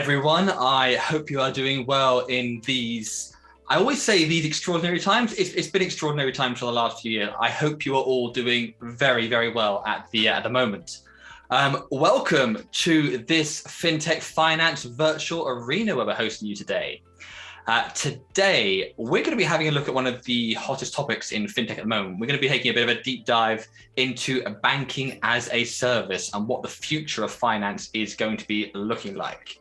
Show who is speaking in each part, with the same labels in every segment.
Speaker 1: everyone. I hope you are doing well in these, I always say these extraordinary times. It's been extraordinary times for the last few years. I hope you are all doing very, very well at the moment. Welcome to this FinTech Finance virtual arena where we're hosting you today. Today, we're going to be having a look at one of the hottest topics in FinTech at the moment. We're going to be taking a bit of a deep dive into banking as a service and what the future of finance is going to be looking like.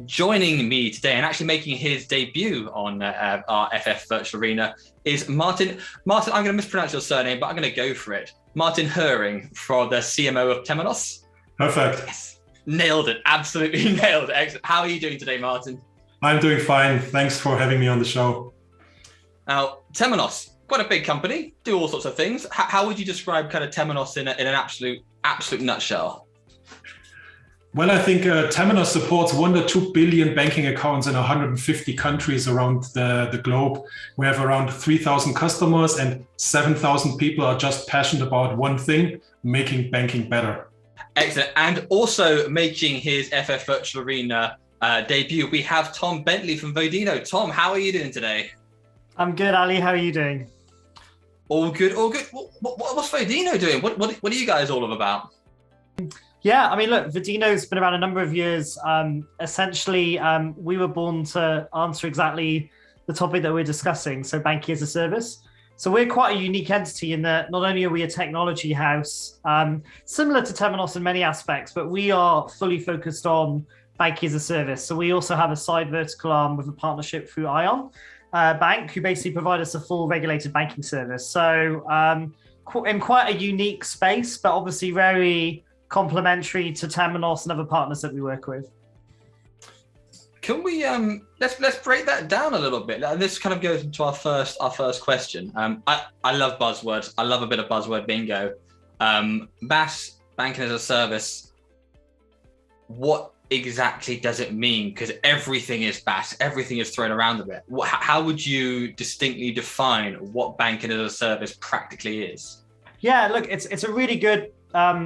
Speaker 1: Joining me today and actually making his debut on our FF Virtual Arena is Martin. Martin, I'm going to mispronounce your surname, but I'm going to go for it. Martin Höring, for the CMO of Temenos.
Speaker 2: Perfect.
Speaker 1: Yes, nailed it. Absolutely nailed it. Excellent. How are you doing today, Martin? I'm
Speaker 2: doing fine. Thanks for having me on the show.
Speaker 1: Now, Temenos, quite a big company, do all sorts of things. How would you describe kind of Temenos in an absolute nutshell?
Speaker 2: Well, I think Temenos supports 1 to 2 billion banking accounts in 150 countries around the globe. We have around 3,000 customers and 7,000 people are just passionate about one thing, making banking better.
Speaker 1: Excellent. And also making his FF Virtual Arena debut, we have Tom Bentley from Vedino. Tom, how are you doing today?
Speaker 3: I'm good, Ali. How are you doing?
Speaker 1: All good, all good. What's Vedino doing? What are you guys all about?
Speaker 3: Yeah, I mean, look, Vedino's been around a number of years. Essentially, we were born to answer exactly the topic that we're discussing, so banking as a service. So we're quite a unique entity in that not only are we a technology house, similar to Temenos in many aspects, but we are fully focused on banking as a service. So we also have a side vertical arm with a partnership through Ion Bank, who basically provide us a full regulated banking service. So in quite a unique space, but obviously very complementary to Temenos and other partners that we work with.
Speaker 1: Can we let's break that down a little bit? And this kind of goes into our first question. I love buzzwords. I love a bit of buzzword bingo. BaaS, banking as a service. What exactly does it mean? Because everything is BaaS, everything is thrown around a bit. How would you distinctly define what banking as a service practically is?
Speaker 3: Yeah, look, it's a really good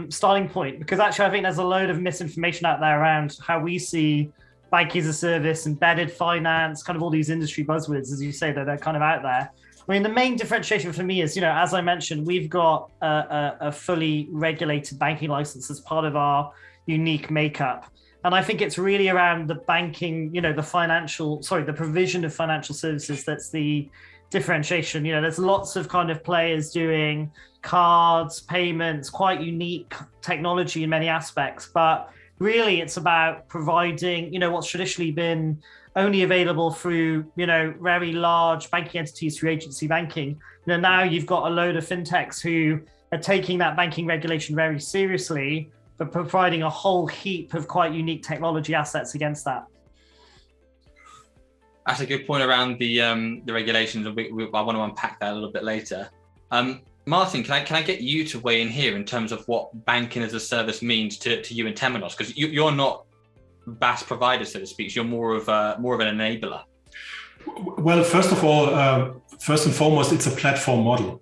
Speaker 3: starting point, because actually I think there's a load of misinformation out there around how we see banking as a service, embedded finance, kind of all these industry buzzwords, as you say, that they're kind of out there. I mean, the main differentiation for me is, as I mentioned, we've got a fully regulated banking license as part of our unique makeup. And I think it's really around the banking, the provision of financial services that's the differentiation. There's lots of kind of players doing cards, payments, quite unique technology in many aspects, but really it's about providing, what's traditionally been only available through, very large banking entities through agency banking. Now you've got a load of fintechs who are taking that banking regulation very seriously, but providing a whole heap of quite unique technology assets against that.
Speaker 1: That's a good point around the regulations, and I want to unpack that a little bit later. Martin, can I get you to weigh in here in terms of what banking as a service means to you and Temenos? Because you're not BaaS providers, so to speak. You're more of an enabler.
Speaker 2: Well, first and foremost, it's a platform model.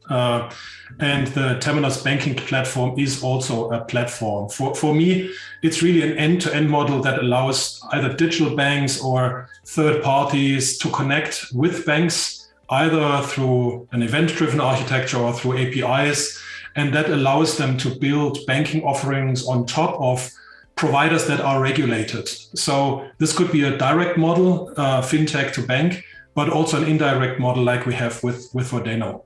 Speaker 2: And the Temenos banking platform is also a platform. For me, it's really an end-to-end model that allows either digital banks or third parties to connect with banks, either through an event-driven architecture or through APIs. And that allows them to build banking offerings on top of providers that are regulated. So this could be a direct model, fintech to bank, but also an indirect model like we have with Vedino.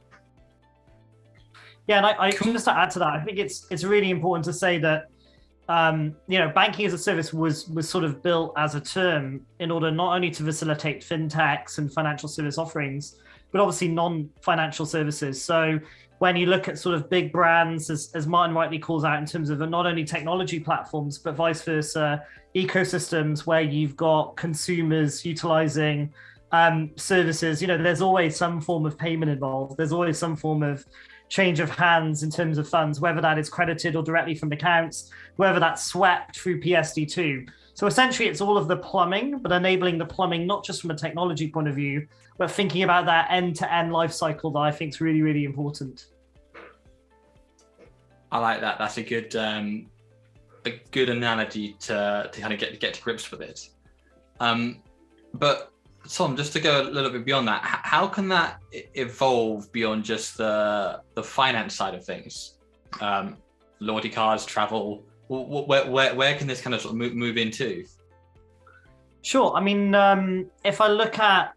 Speaker 3: Yeah, and I just to add to that, I think it's really important to say that banking as a service was sort of built as a term in order not only to facilitate fintechs and financial service offerings, but obviously non-financial services. So when you look at sort of big brands, as Martin rightly calls out, in terms of not only technology platforms, but vice versa, ecosystems where you've got consumers utilizing services, there's always some form of payment involved. There's always some form of change of hands in terms of funds, whether that is credited or directly from accounts, whether that's swept through PSD2. So essentially it's all of the plumbing, but enabling the plumbing, not just from a technology point of view, but thinking about that end-to-end life cycle that I think is really, really important.
Speaker 1: I like that. That's a good analogy to kind of get to grips with it. But Tom, just to go a little bit beyond that, how can that evolve beyond just the finance side of things? Loyalty cards, travel, where can this kind of, sort of move into?
Speaker 3: Sure. I mean, if I look at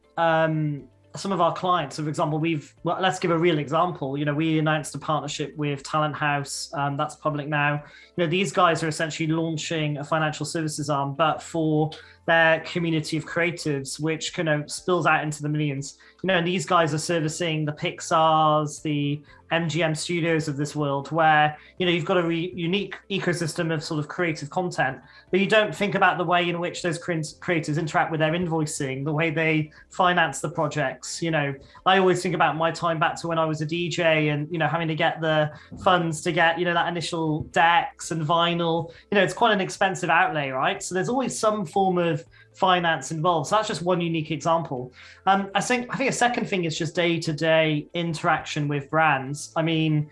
Speaker 3: some of our clients, so for example, let's give a real example. We announced a partnership with Talent House, that's public now. These guys are essentially launching a financial services arm, but for their community of creatives, which kind of spills out into the millions. And these guys are servicing the Pixars, the MGM studios of this world, where you've got a unique ecosystem of sort of creative content, but you don't think about the way in which those creators interact with their invoicing, the way they finance the projects. I always think about my time back to when I was a DJ and having to get the funds to get that initial decks and vinyl. It's quite an expensive outlay, right? So there's always some form of finance involved. So that's just one unique example. I think a second thing is just day-to-day interaction with brands. I mean,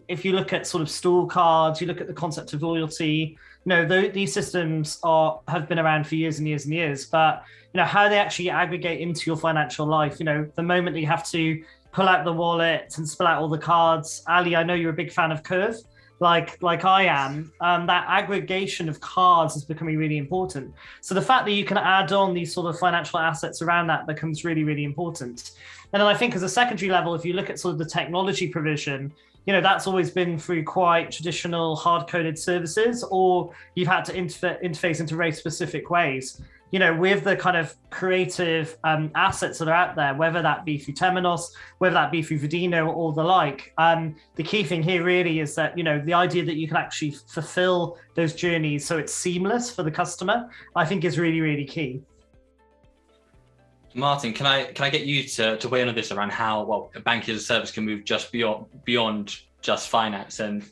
Speaker 3: if you look at sort of store cards, you look at the concept of loyalty, these systems have been around for years and years and years, but how they actually aggregate into your financial life, the moment that you have to pull out the wallet and spill out all the cards. Ali, I know you're a big fan of Curve. Like I am, that aggregation of cards is becoming really important. So the fact that you can add on these sort of financial assets around that becomes really, really important. And then I think as a secondary level, if you look at sort of the technology provision, that's always been through quite traditional hard-coded services, or you've had to interface into very specific ways. With the kind of creative assets that are out there, whether that be through Temenos, whether that be through Vedino or the like, the key thing here really is that, the idea that you can actually fulfill those journeys so it's seamless for the customer, I think is really, really key.
Speaker 1: Martin, can I get you to weigh in on this around how, banking as a service can move just beyond just finance? And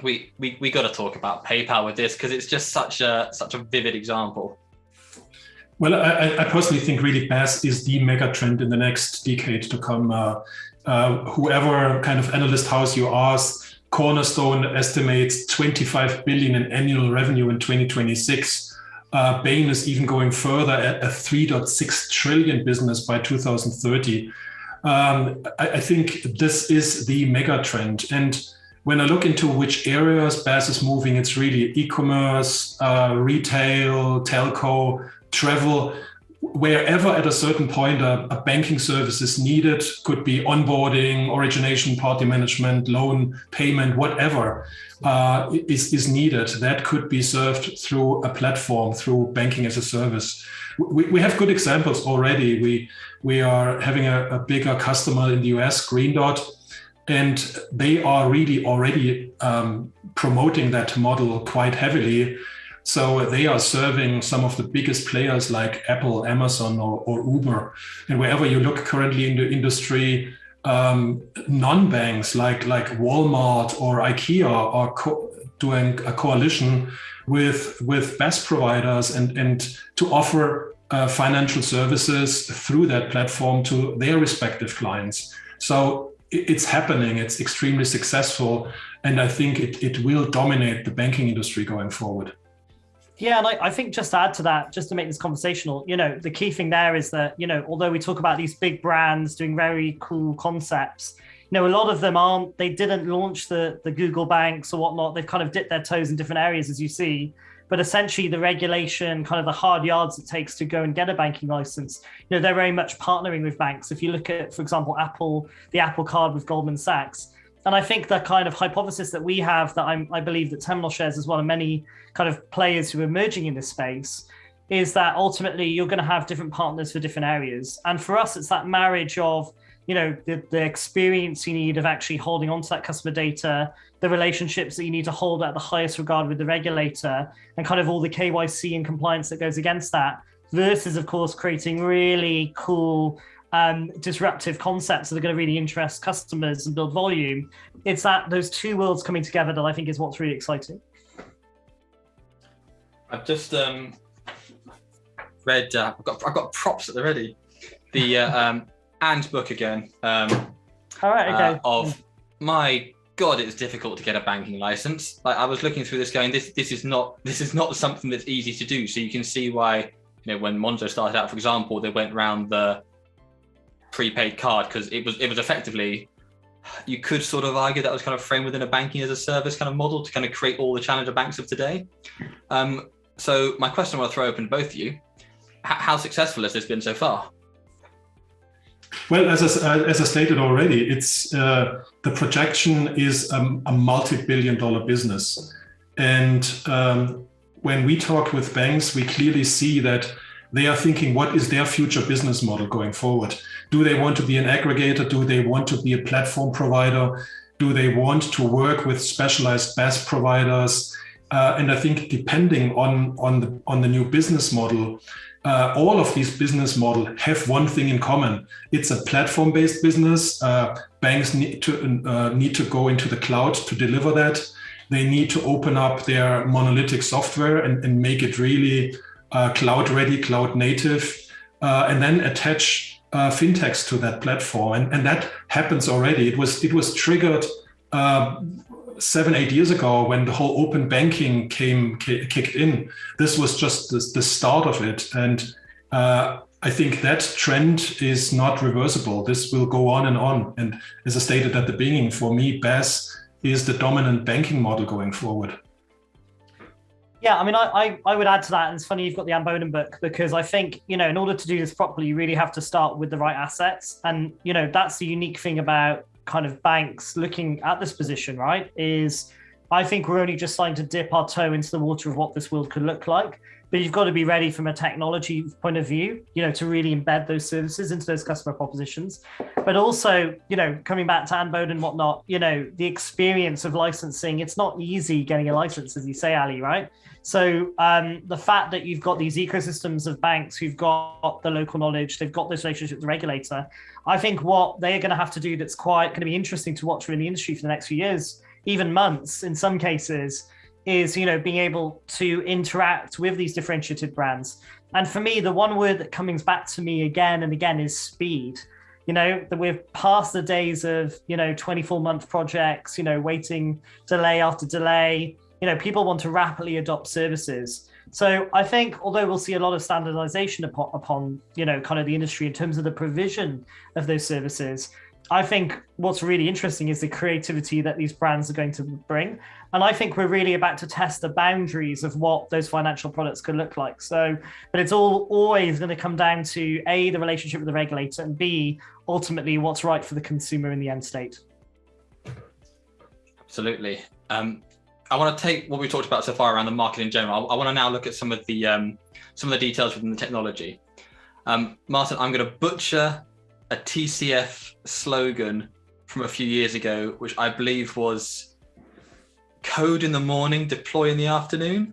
Speaker 1: we got to talk about PayPal with this, because it's just such a vivid example.
Speaker 2: Well, I personally think really BaaS is the mega trend in the next decade to come. Whoever kind of analyst house you ask, Cornerstone estimates 25 billion in annual revenue in 2026. Bain is even going further at a 3.6 trillion business by 2030. I think this is the mega trend. And when I look into which areas BaaS is moving, it's really e-commerce, retail, telco, travel. Wherever at a certain point a banking service is needed, could be onboarding, origination, party management, loan payment, whatever is needed, that could be served through a platform, through banking as a service. We have good examples already. We are having a bigger customer in the US, Green Dot, and they are really already promoting that model quite heavily. So they are serving some of the biggest players like Apple, Amazon, or Uber. And wherever you look currently in the industry, non-banks like Walmart or IKEA are doing a coalition with BaaS providers and to offer financial services through that platform to their respective clients. So it's happening. It's extremely successful. And I think it will dominate the banking industry going forward.
Speaker 3: Yeah, and I think just to add to that, just to make this conversational, the key thing there is that, although we talk about these big brands doing very cool concepts, a lot of them they didn't launch the Google banks or whatnot. They've kind of dipped their toes in different areas, as you see. But essentially the regulation, kind of the hard yards it takes to go and get a banking license, they're very much partnering with banks. If you look at, for example, the Apple Card with Goldman Sachs, and I think the kind of hypothesis that we have, that I believe that Temenos shares as well, and many kind of players who are emerging in this space, is that ultimately you're going to have different partners for different areas. And for us, it's that marriage of, the experience you need of actually holding on to that customer data, the relationships that you need to hold at the highest regard with the regulator, and kind of all the KYC and compliance that goes against that, versus, of course, creating really cool disruptive concepts that are going to really interest customers and build volume. It's that those two worlds coming together that I think is what's really exciting.
Speaker 1: I've just read. I've got props at the ready. The and book again.
Speaker 3: All right. Okay.
Speaker 1: My God, it's difficult to get a banking license. Like, I was looking through this, going, this is not something that's easy to do. So you can see why when Monzo started out, for example, they went around the prepaid card because it was effectively, you could sort of argue that was kind of framed within a banking as a service kind of model to kind of create all the challenger banks of today. So my question I want to throw open to both of you: how successful has this been so far?
Speaker 2: Well, as I stated already, it's the projection is a multi-billion-dollar business, and when we talk with banks, we clearly see that they are thinking, what is their future business model going forward? Do they want to be an aggregator? Do they want to be a platform provider? Do they want to work with specialized BaaS providers? And I think depending on the new business model, all of these business models have one thing in common. It's a platform-based business. Banks need to go into the cloud to deliver that. They need to open up their monolithic software and make it really cloud ready, cloud native, and then attach fintechs to that platform. And that happens already. It was triggered 7-8 years ago when the whole open banking kicked in. This was just the start of it. And I think that trend is not reversible. This will go on and on. And as I stated at the beginning, for me, BaaS is the dominant banking model going forward.
Speaker 3: Yeah, I mean, I would add to that, and it's funny you've got the Amboden book, because I think, in order to do this properly, you really have to start with the right assets. And, that's the unique thing about kind of banks looking at this position, right, is I think we're only just starting to dip our toe into the water of what this world could look like. But you've got to be ready from a technology point of view, to really embed those services into those customer propositions. But also, coming back to Anbode and whatnot, the experience of licensing, it's not easy getting a license, as you say, Ali, right? So the fact that you've got these ecosystems of banks who've got the local knowledge, they've got this relationship with the regulator, I think what they're going to have to do that's quite going to be interesting to watch in the industry for the next few years, even months in some cases, is being able to interact with these differentiated brands. And for me, the one word that comes back to me again and again is speed. That we're past the days of 24-month projects, waiting delay after delay. People want to rapidly adopt services. So I think although we'll see a lot of standardization upon kind of the industry in terms of the provision of those services, I think what's really interesting is the creativity that these brands are going to bring. And I think we're really about to test the boundaries of what those financial products could look like. So, but it's always going to come down to A, the relationship with the regulator, and B, ultimately what's right for the consumer in the end state.
Speaker 1: Absolutely. I want to take what we talked about so far around the market in general. I want to now look at some of the details within the technology. Martin, I'm going to butcher a TCF slogan from a few years ago, which I believe was code in the morning, deploy in the afternoon.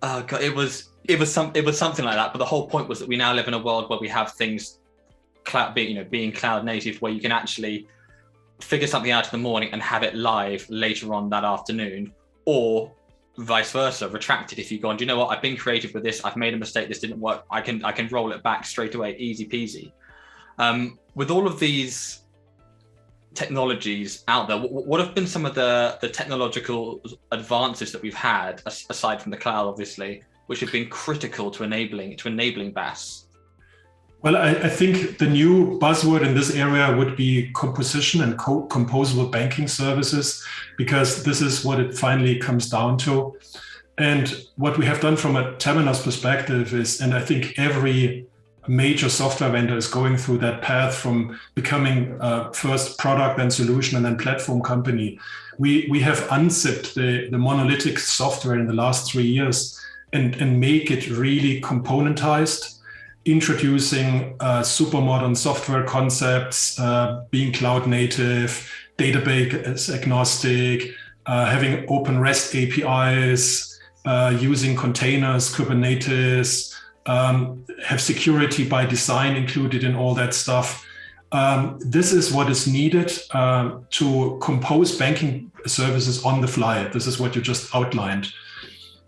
Speaker 1: Oh God, it was something like that. But the whole point was that we now live in a world where we have things being cloud native, where you can actually figure something out in the morning and have it live later on that afternoon, or vice versa, retract it if you've gone, do you know what, I've been creative with this, I've made a mistake, this didn't work, I can roll it back straight away, easy peasy. With all of these technologies out there, what have been some of the technological advances that we've had, aside from the cloud, obviously, which have been critical to enabling BaaS?
Speaker 2: Well, I think the new buzzword in this area would be composition and composable banking services, because this is what it finally comes down to. And what we have done from a Temenos perspective is, and I think every major software vendor is going through that path from becoming first product and solution and then platform company. We have unzipped the monolithic software in the last 3 years and make it really componentized, introducing super modern software concepts, being cloud native, database agnostic, having open REST APIs, using containers, Kubernetes, have security by design included in all that stuff. This is what is needed to compose banking services on the fly. This is what you just outlined.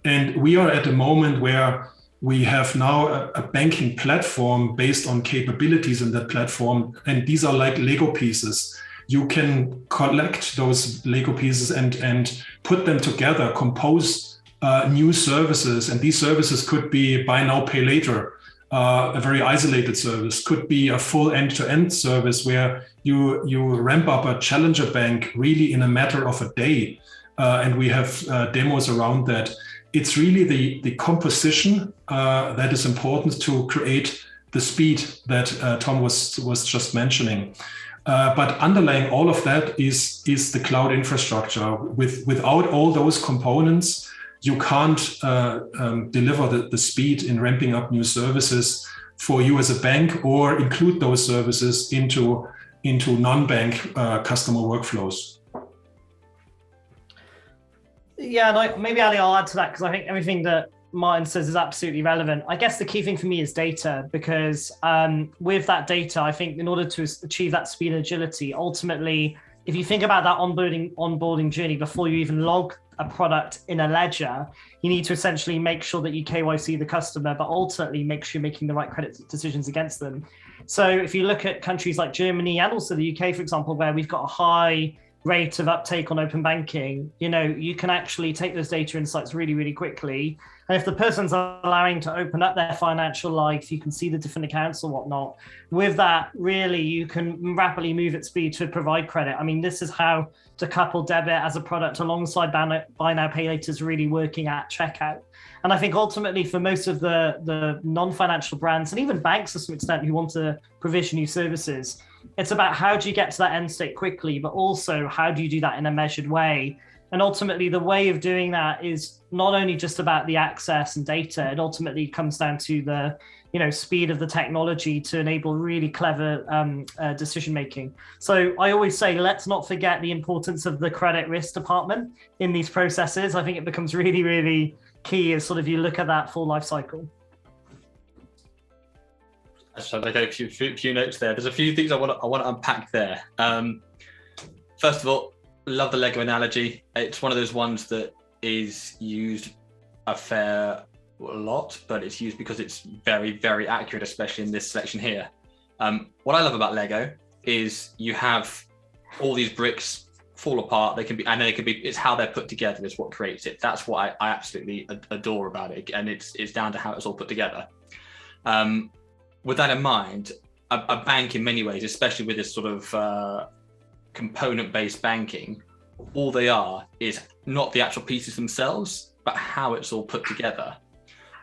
Speaker 2: And we are at a moment where we have now a banking platform based on capabilities in that platform. And these are like Lego pieces. You can collect those Lego pieces and put them together, compose new services. And these services could be buy now, pay later. a very isolated service, could be a full end-to-end service where you ramp up a challenger bank really in a matter of a day. And we have demos around that. It's really the composition that is important to create the speed that Tom was just mentioning. But underlying all of that is the cloud infrastructure. Without all those components, you can't deliver the speed in ramping up new services for you as a bank, or include those services into non-bank customer workflows.
Speaker 3: Yeah, and maybe Ali, I'll add to that, because I think everything that Martin says is absolutely relevant. I guess the key thing for me is data, because with that data, I think in order to achieve that speed and agility, ultimately, if you think about that onboarding journey before you even log a product in a ledger, you need to essentially make sure that you KYC the customer, but ultimately make sure you're making the right credit decisions against them. So if you look at countries like Germany and also the UK, for example, where we've got a high rate of uptake on open banking, you can actually take those data insights really, really quickly. And if the person's allowing to open up their financial life, you can see the different accounts or whatnot. With that, really, you can rapidly move at speed to provide credit. I mean, this is how to couple debit as a product alongside buy now, pay later is really working at checkout. And I think ultimately for most of the non-financial brands and even banks to some extent who want to provision new services, it's about how do you get to that end state quickly, but also how do you do that in a measured way? And ultimately, the way of doing that is not only just about the access and data, it ultimately comes down to the speed of the technology to enable really clever decision making. So I always say, let's not forget the importance of the credit risk department in these processes. I think it becomes really, really key as sort of you look at that full life cycle.
Speaker 1: So I got a few notes there. There's a few things I want to unpack there. First of all, love the Lego analogy. It's one of those ones that is used a fair lot, but it's used because it's very, very accurate, especially in this section here. What I love about Lego is you have all these bricks fall apart. It's how they're put together is what creates it. That's what I absolutely adore about it, and it's down to how it's all put together. With that in mind, a bank in many ways, especially with this sort of component-based banking, all they are is not the actual pieces themselves, but how it's all put together.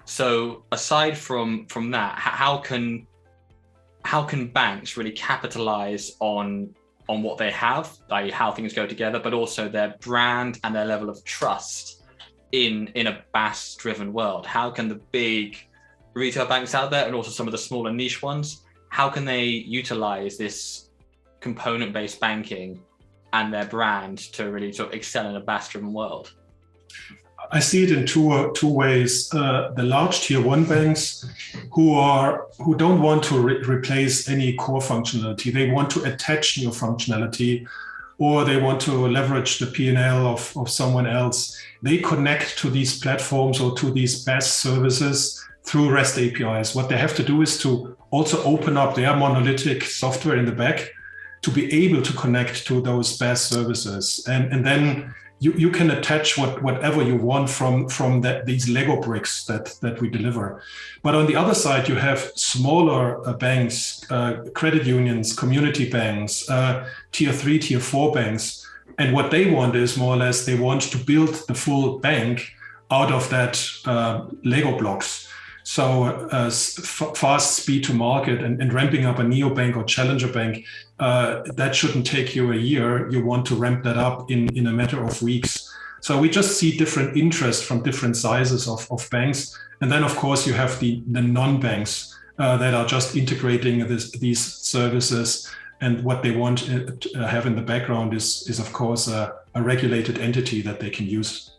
Speaker 1: So aside from that, how can banks really capitalize on what they have, i.e. how things go together, but also their brand and their level of trust in a BaaS-driven world? How can the big retail banks out there and also some of the smaller niche ones, how can they utilize this component-based banking and their brand to really sort of excel in a BaaS-driven world?
Speaker 2: I see it in two ways. The large tier one banks who don't want to replace any core functionality. They want to attach new functionality, or they want to leverage the P&L of someone else. They connect to these platforms or to these BaaS services through REST APIs. What they have to do is to also open up their monolithic software in the back to be able to connect to those BaaS services. And then you can attach whatever you want from these Lego bricks that we deliver. But on the other side, you have smaller banks, credit unions, community banks, tier 3, tier 4 banks. And what they want is more or less, they want to build the full bank out of that Lego blocks. So fast speed to market and ramping up a neobank or challenger bank, that shouldn't take you a year. You want to ramp that up in a matter of weeks. So we just see different interest from different sizes of banks. And then, of course, you have the non-banks that are just integrating these services. And what they want to have in the background is of course, a regulated entity that they can use.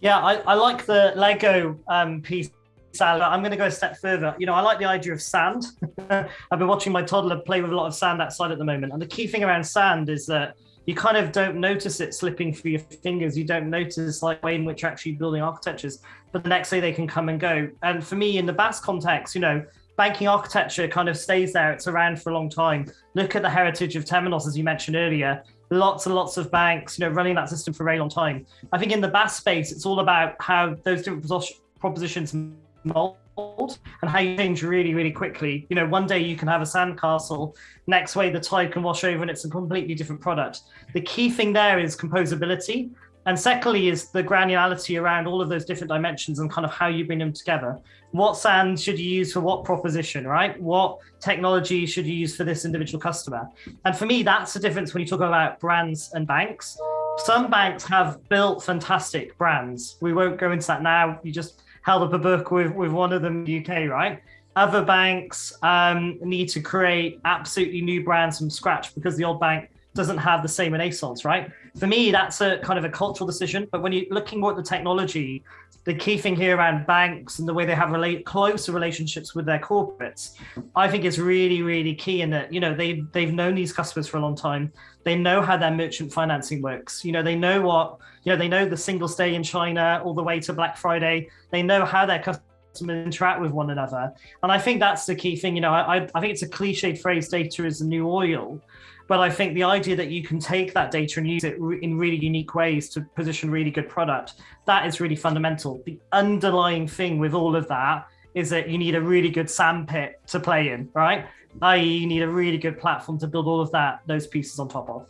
Speaker 3: Yeah, I like the Lego piece, Sal. I'm going to go a step further. I like the idea of sand. I've been watching my toddler play with a lot of sand outside at the moment. And the key thing around sand is that you kind of don't notice it slipping through your fingers. You don't notice like the way in which you're actually building architectures. But the next day they can come and go. And for me, in the BaaS context, banking architecture kind of stays there. It's around for a long time. Look at the heritage of Temenos, as you mentioned earlier. Lots and lots of banks, running that system for a very long time. I think in the BaaS space, it's all about how those different propositions mold and how you change really, really quickly. You know, one day you can have a sandcastle, next way the tide can wash over and it's a completely different product. The key thing there is composability. And secondly is the granularity around all of those different dimensions and kind of how you bring them together. What sand should you use for what proposition, right? What technology should you use for this individual customer? And for me, that's the difference when you talk about brands and banks. Some banks have built fantastic brands. We won't go into that now. You just held up a book with one of them in the UK, right? Other banks need to create absolutely new brands from scratch because the old bank doesn't have the same renaissance, right? For me, that's a kind of a cultural decision. But when you're looking more at the technology, the key thing here around banks and the way they have closer relationships with their corporates, I think is really, really key in that, you know, they've known these customers for a long time. They know how their merchant financing works. You know, they know they know the Singles Day in China all the way to Black Friday. They know how their customers interact with one another. And I think that's the key thing. You know, I think it's a cliched phrase, data is the new oil. But I think the idea that you can take that data and use it in really unique ways to position really good product, that is really fundamental. The underlying thing with all of that is that you need a really good sandpit to play in, right? i.e. you need a really good platform to build all of those pieces on top of.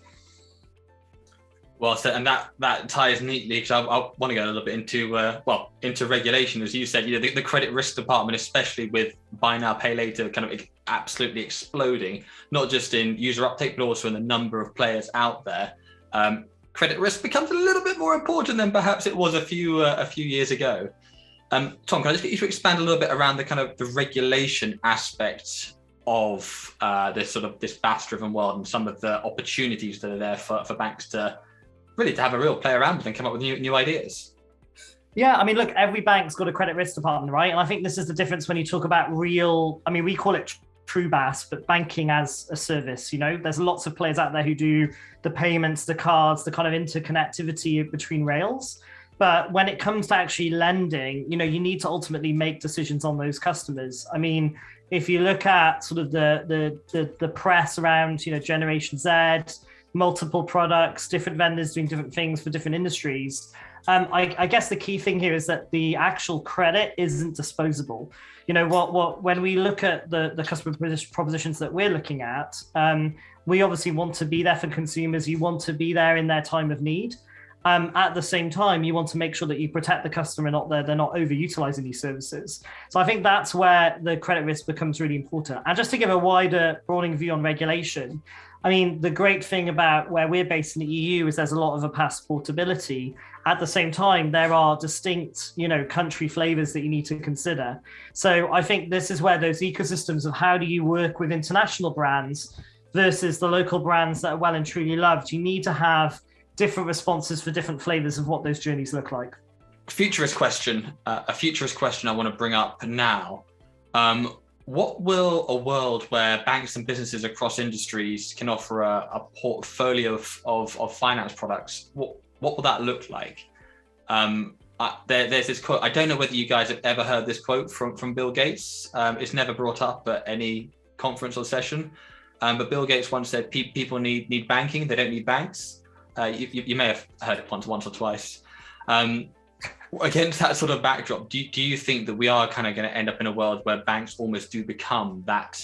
Speaker 1: Well said, and that ties neatly because I want to go a little bit into regulation, as you said. You know, the credit risk department, especially with buy now, pay later, kind of absolutely exploding, not just in user uptake, but also in the number of players out there. Credit risk becomes a little bit more important than perhaps it was a few years ago. Tom, can I just get you to expand a little bit around the kind of the regulation aspect of this BaaS-driven world and some of the opportunities that are there for banks to have a real play around with and come up with new ideas?
Speaker 3: Yeah, I mean, look, every bank's got a credit risk department, right? And I think this is the difference when you talk about we call it true BaaS, but banking as a service. You know, there's lots of players out there who do the payments, the cards, the kind of interconnectivity between rails. But when it comes to actually lending, you know, you need to ultimately make decisions on those customers. I mean, if you look at sort of the press around, you know, Generation Z, multiple products, different vendors doing different things for different industries. I guess the key thing here is that the actual credit isn't disposable. You know, when we look at the customer propositions that we're looking at, we obviously want to be there for consumers. You want to be there in their time of need. At the same time, you want to make sure that you protect the customer, they're not overutilizing these services. So I think that's where the credit risk becomes really important. And just to give a wider, broadening view on regulation, I mean, the great thing about where we're based in the EU is there's a lot of a passportability. At the same time, there are distinct, you know, country flavors that you need to consider. So I think this is where those ecosystems of how do you work with international brands versus the local brands that are well and truly loved, you need to have different responses for different flavors of what those journeys look like. A futurist question I want to bring up now.
Speaker 1: What will a world where banks and businesses across industries can offer a portfolio of finance products, what will that look like? There's this quote. I don't know whether you guys have ever heard this quote from Bill Gates. It's never brought up at any conference or session. But Bill Gates once said, people need banking, they don't need banks. You may have heard it once or twice. Against that sort of backdrop, do you think that we are kind of going to end up in a world where banks almost do become that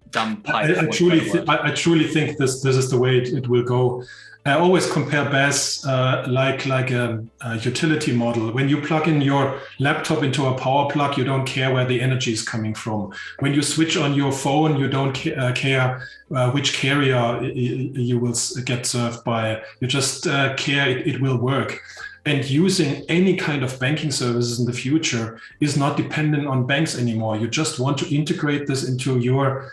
Speaker 1: dumb pipe? I
Speaker 2: truly think this is the way it will go. I always compare BaaS like a utility model. When you plug in your laptop into a power plug, you don't care where the energy is coming from. When you switch on your phone, you don't care which carrier you will get served by. You just care it will work. And using any kind of banking services in the future is not dependent on banks anymore. You just want to integrate this into your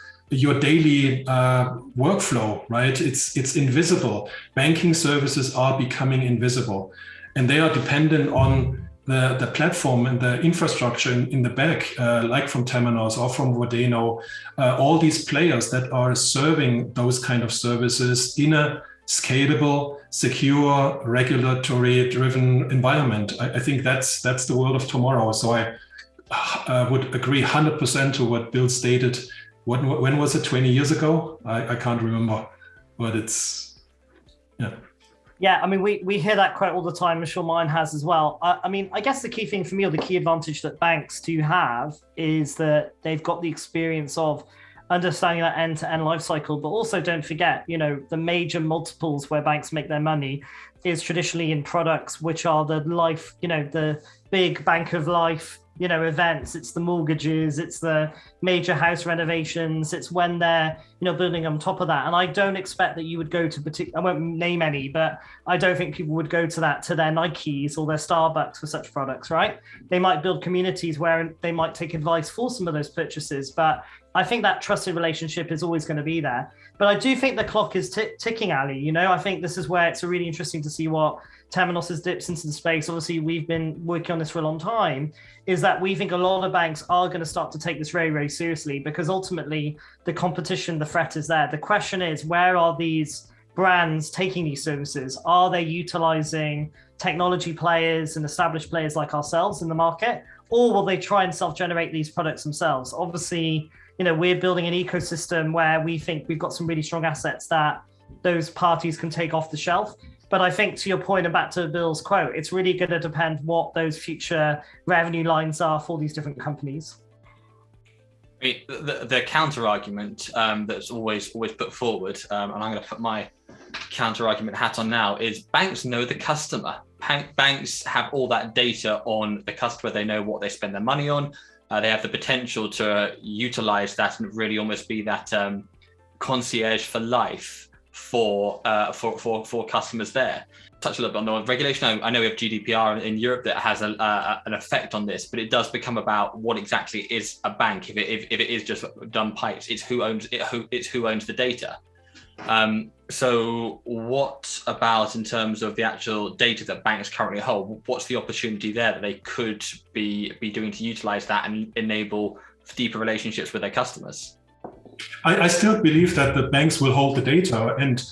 Speaker 2: daily workflow, right? It's invisible. Banking services are becoming invisible, and they are dependent on the platform and the infrastructure in the back, like from Temenos or from Vedino, all these players that are serving those kind of services in a scalable, secure, regulatory-driven environment. I think that's the world of tomorrow. So I would agree 100% to what Bill stated. When was it? 20 years ago? I can't remember, but it's, yeah.
Speaker 3: Yeah, I mean, we hear that quote all the time. I'm sure mine has as well. I mean, I guess the key thing for me, or the key advantage that banks do have, is that they've got the experience of understanding that end-to-end life cycle. But also, don't forget, the major multiples where banks make their money is traditionally in products which are the life, the big bank of life, events. It's the mortgages, it's the major house renovations, it's when they're, building on top of that. And I don't expect that you would go to I won't name any, but I don't think people would go to their Nikes or their Starbucks for such products, right? They might build communities where they might take advice for some of those purchases, but I think that trusted relationship is always going to be there. But I do think the clock is ticking, Ali. I think this is where it's really interesting to see what Temenos dips into the space. Obviously, we've been working on this for a long time, is that we think a lot of banks are going to start to take this very, very seriously, because ultimately the competition, the threat is there. The question is, where are these brands taking these services? Are they utilizing technology players and established players like ourselves in the market, or will they try and self-generate these products themselves? Obviously, we're building an ecosystem where we think we've got some really strong assets that those parties can take off the shelf. But I think, to your point and back to Bill's quote, it's really going to depend what those future revenue lines are for these different companies.
Speaker 1: I mean, the counter argument that's always put forward, and I'm going to put my counter argument hat on now, is banks know the customer. Banks have all that data on the customer. They know what they spend their money on. They have the potential to utilize that and really almost be that concierge for life for customers there. Touch a little bit on the regulation. I know we have GDPR in Europe that has an effect on this, but it does become about what exactly is a bank. If it is just dumb pipes, it's who owns it. It's who owns the data. So what about in terms of the actual data that banks currently hold? What's the opportunity there that they could be doing to utilize that and enable deeper relationships with their customers?
Speaker 2: I still believe that the banks will hold the data. And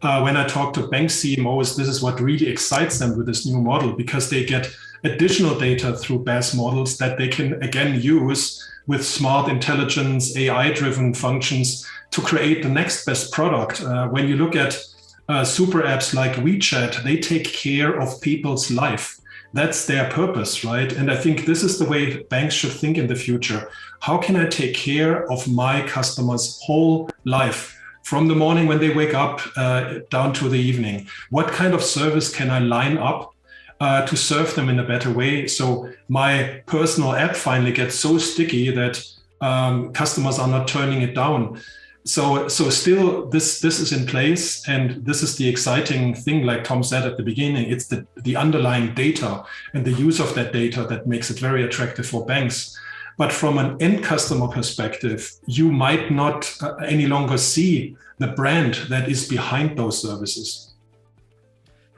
Speaker 2: when I talk to bank CMOs, this is what really excites them with this new model, because they get additional data through BaaS models that they can again use with smart intelligence, AI-driven functions to create the next best product. When you look at super apps like WeChat, they take care of people's life. That's their purpose, right? And I think this is the way banks should think in the future. How can I take care of my customers' whole life, from the morning when they wake up down to the evening? What kind of service can I line up to serve them in a better way? So my personal app finally gets so sticky that customers are not turning it down. So still this is in place, and this is the exciting thing, like Tom said at the beginning. It's the underlying data and the use of that data that makes it very attractive for banks. But from an end customer perspective, you might not any longer see the brand that is behind those services.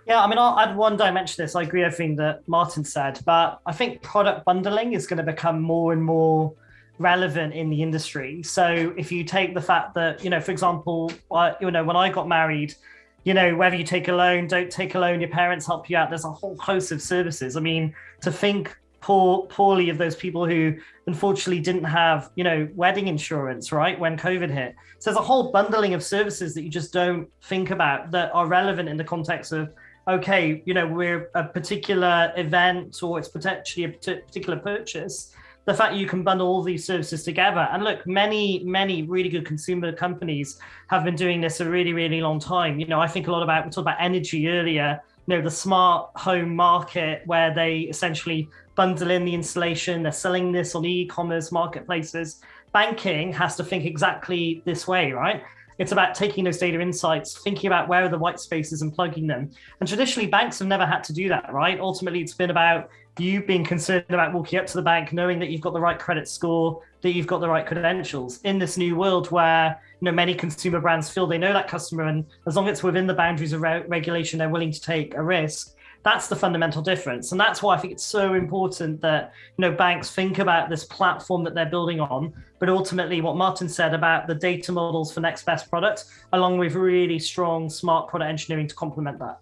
Speaker 3: Yeah, I mean, I'll add one dimension to this. I agree with everything that Martin said, but I think product bundling is going to become more and more relevant in the industry. So if you take the fact that, for example, when I got married, whether you take a loan, don't take a loan, your parents help you out, there's a whole host of services. I mean, to think poorly of those people who unfortunately didn't have, wedding insurance, right, when COVID hit. So there's a whole bundling of services that you just don't think about that are relevant in the context of, okay, we're a particular event, or it's potentially a particular purchase. The fact you can bundle all these services together. And look, many really good consumer companies have been doing this a really, really long time. I think a lot about, we talked about energy earlier, the smart home market, where they essentially bundle in the installation. They're selling this on e-commerce marketplaces. Banking has to think exactly this way, right? It's about taking those data insights, thinking about where are the white spaces and plugging them. And traditionally, banks have never had to do that, right? Ultimately, it's been about you being concerned about walking up to the bank, knowing that you've got the right credit score, that you've got the right credentials. In this new world where many consumer brands feel they know that customer, and as long as it's within the boundaries of regulation, they're willing to take a risk. That's the fundamental difference. And that's why I think it's so important that banks think about this platform that they're building on, but ultimately what Martin said about the data models for next best product, along with really strong, smart product engineering to complement that.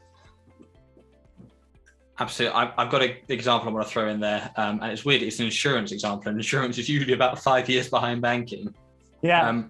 Speaker 1: Absolutely. I've got an example I want to throw in there. And it's weird, it's an insurance example, and insurance is usually about 5 years behind banking.
Speaker 3: Yeah.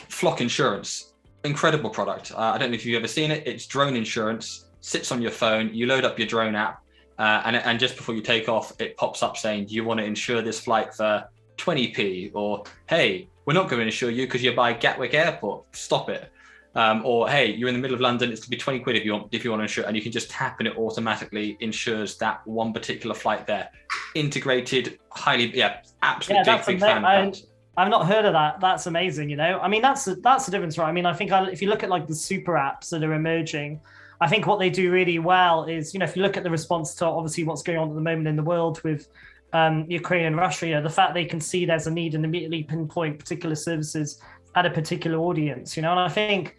Speaker 1: Flock Insurance, incredible product. I don't know if you've ever seen it. It's drone insurance. sits on your phone, you load up your drone app, and just before you take off, it pops up saying, do you want to insure this flight for 20p? Or, hey, we're not going to insure you because you're by Gatwick Airport, stop it. Or, hey, you're in the middle of London, it's going to be 20 quid if you want to insure, and you can just tap and it automatically insures that one particular flight there. Integrated, highly, absolutely big fan.
Speaker 3: I've not heard of that. That's amazing, you know? I mean, that's the difference, right? I mean, I think if you look at like the super apps that are emerging, I think what they do really well is, you know, if you look at the response to obviously what's going on at the moment in the world with Ukraine and Russia, you know, the fact they can see there's a need and immediately pinpoint particular services at a particular audience, you know, and I think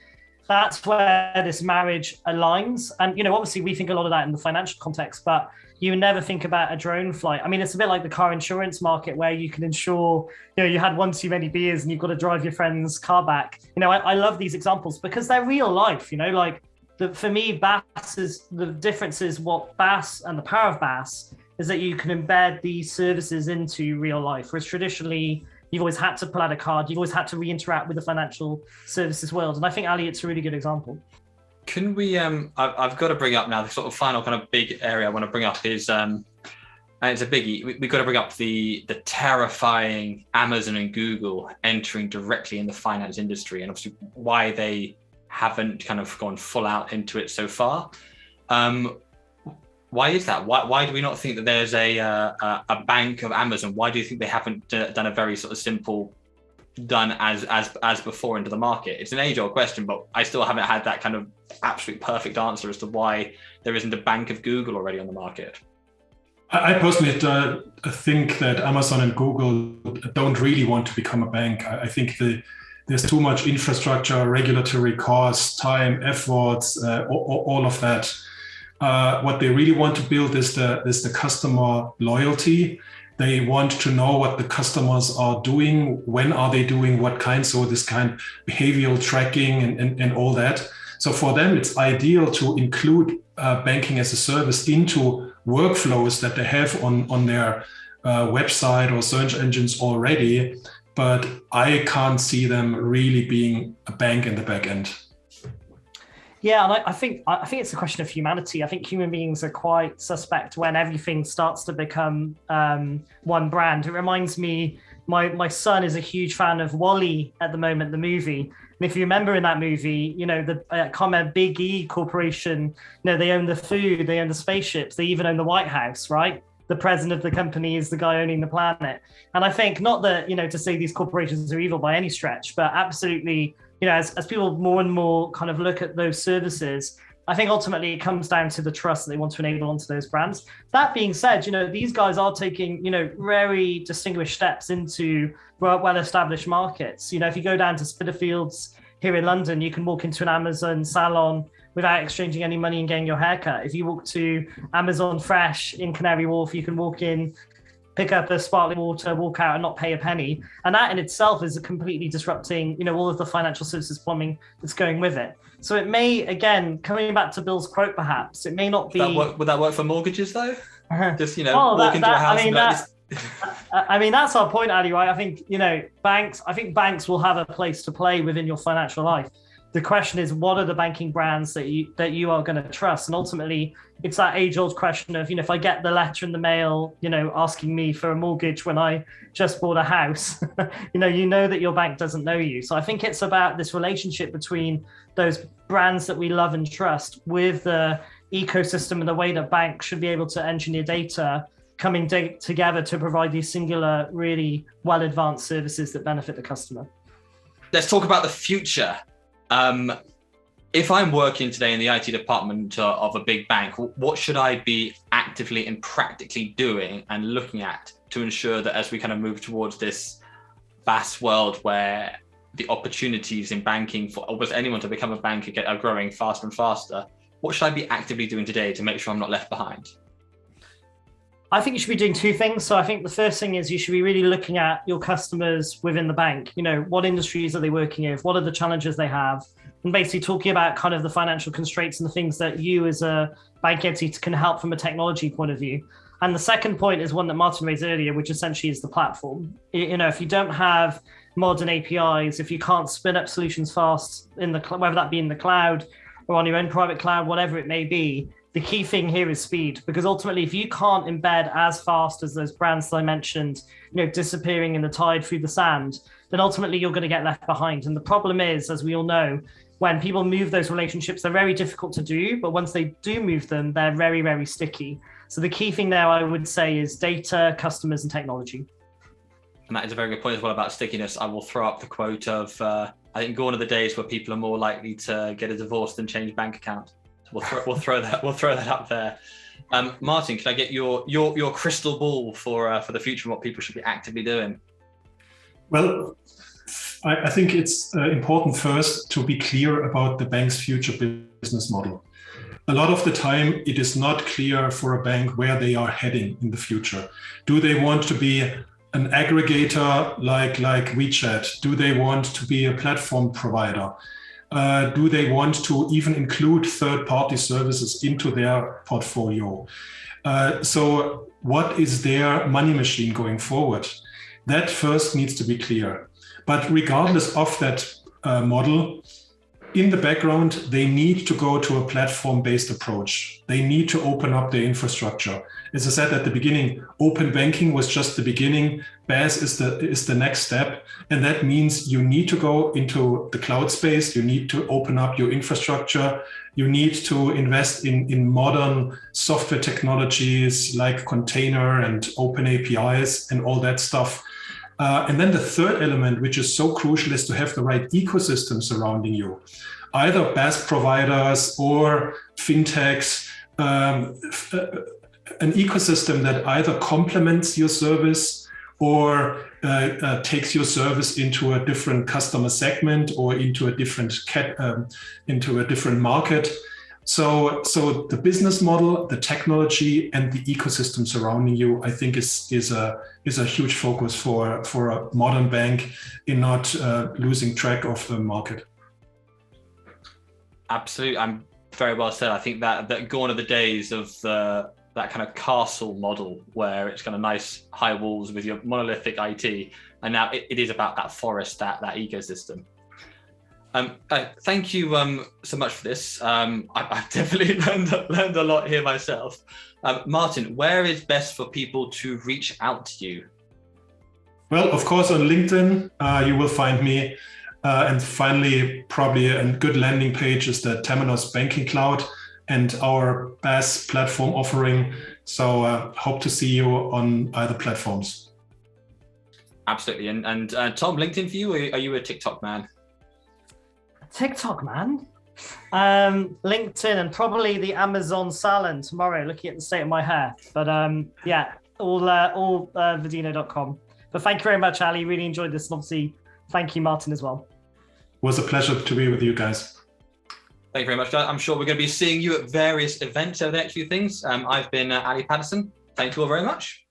Speaker 3: that's where this marriage aligns. And, you know, obviously we think a lot of that in the financial context, but you never think about a drone flight. I mean, it's a bit like the car insurance market where you can insure, you know, you had one too many beers and you've got to drive your friend's car back. You know, I love these examples because they're real life, you know, like for me, the difference is what BaaS and the power of BaaS is that you can embed these services into real life, whereas traditionally you've always had to pull out a card, you've always had to re-interact with the financial services world. And I think, Ali, it's a really good example.
Speaker 1: Can we, I've got to bring up now, the sort of final kind of big area I want to bring up is, and it's a biggie, we've got to bring up the terrifying Amazon and Google entering directly in the finance industry, and obviously why they haven't kind of gone full out into it so far. Why is that? Why do we not think that there's a bank of Amazon? Why do you think they haven't done a very sort of simple done as before into the market? It's an age-old question, but I still haven't had that kind of absolute perfect answer as to why there isn't a bank of Google already on the market.
Speaker 2: I personally think that Amazon and Google don't really want to become a bank. I think there's too much infrastructure, regulatory costs, time, efforts, all of that. What they really want to build is the customer loyalty. They want to know what the customers are doing, when are they doing what kind, so this kind of behavioral tracking and all that. So for them, it's ideal to include banking as a service into workflows that they have on their website or search engines already, but I can't see them really being a bank in the back end.
Speaker 3: Yeah, and I think it's a question of humanity. I think human beings are quite suspect when everything starts to become one brand. It reminds me, my son is a huge fan of WALL-E at the moment, the movie. And if you remember in that movie, you know, the Big E Corporation, you know, they own the food, they own the spaceships, they even own the White House, right? The president of the company is the guy owning the planet. And I think not that, you know, to say these corporations are evil by any stretch, but absolutely, you know, as people more and more kind of look at those services, I think ultimately it comes down to the trust that they want to enable onto those brands. That being said, you know, these guys are taking, you know, very distinguished steps into well-established markets. You know, if you go down to Spitalfields here in London, you can walk into an Amazon salon without exchanging any money and getting your haircut. If you walk to Amazon Fresh in Canary Wharf, you can walk in, pick up a sparkling water, walk out and not pay a penny. And that in itself is a completely disrupting, you know, all of the financial services plumbing that's going with it. So it may, again, coming back to Bill's quote, perhaps, it may not be...
Speaker 1: Would that work for mortgages, though? Just, you know, walk into a house and like this...
Speaker 3: I mean, that's our point, Ali, right? I think, you know, banks will have a place to play within your financial life. The question is, what are the banking brands that you are going to trust? And ultimately, it's that age-old question of, you know, if I get the letter in the mail, you know, asking me for a mortgage when I just bought a house, you know that your bank doesn't know you. So I think it's about this relationship between those brands that we love and trust with the ecosystem and the way that banks should be able to engineer data coming together to provide these singular, really well-advanced services that benefit the customer.
Speaker 1: Let's talk about the future. If I'm working today in the IT department of a big bank, what should I be actively and practically doing and looking at to ensure that as we kind of move towards this vast world where the opportunities in banking for almost anyone to become a banker are growing faster and faster, what should I be actively doing today to make sure I'm not left behind?
Speaker 3: I think you should be doing two things. So I think the first thing is you should be really looking at your customers within the bank. You know, what industries are they working in? What are the challenges they have? And basically talking about kind of the financial constraints and the things that you as a bank entity can help from a technology point of view. And the second point is one that Martin raised earlier, which essentially is the platform. You know, if you don't have modern APIs, if you can't spin up solutions fast in the whether that be in the cloud or on your own private cloud, whatever it may be. The key thing here is speed, because ultimately, if you can't embed as fast as those brands that I mentioned, disappearing in the tide through the sand, then ultimately you're going to get left behind. And the problem is, as we all know, when people move those relationships, they're very difficult to do, but once they do move them, they're very, very sticky. So the key thing there, I would say, is data, customers, and technology.
Speaker 1: And that is a very good point as well about stickiness. I will throw up the quote of, I think gone are the days where people are more likely to get a divorce than change bank account. So we'll throw that up there. Martin, can I get your crystal ball for the future and what people should be actively doing?
Speaker 2: Well, I think it's important first to be clear about the bank's future business model. A lot of the time, it is not clear for a bank where they are heading in the future. Do they want to be an aggregator like WeChat? Do they want to be a platform provider? Do they want to even include third-party services into their portfolio? So what is their money machine going forward? That first needs to be clear. But regardless of that model, in the background, they need to go to a platform-based approach. They need to open up their infrastructure. As I said at the beginning, open banking was just the beginning. BaaS is the next step. And that means you need to go into the cloud space. You need to open up your infrastructure. You need to invest in modern software technologies like container and open APIs and all that stuff. And then the third element, which is so crucial, is to have the right ecosystem surrounding you, either BaaS providers or fintechs, an ecosystem that either complements your service or takes your service into a different customer segment or into a different market. So the business model, the technology, and the ecosystem surrounding you, I think, is a huge focus for a modern bank in not losing track of the market.
Speaker 1: Absolutely, I'm very well said. I think that gone are the days of that kind of castle model where it's kind of nice high walls with your monolithic IT, and now it is about that forest, that ecosystem. Thank you so much for this. I've definitely learned a lot here myself. Martin, where is best for people to reach out to you?
Speaker 2: Well, of course, on LinkedIn, you will find me. And finally, probably a good landing page is the Temenos Banking Cloud and our BaaS platform offering. So hope to see you on either platforms.
Speaker 1: Absolutely. And Tom, LinkedIn for you, or are you a TikTok man?
Speaker 3: TikTok, man. LinkedIn and probably the Amazon salon tomorrow, looking at the state of my hair. But yeah, all Vedino.com. But thank you very much, Ali. Really enjoyed this. And obviously, thank you, Martin, as well.
Speaker 2: It was a pleasure to be with you guys.
Speaker 1: Thank you very much, guys. I'm sure we're going to be seeing you at various events over the next few things. I've been Ali Patterson. Thank you all very much.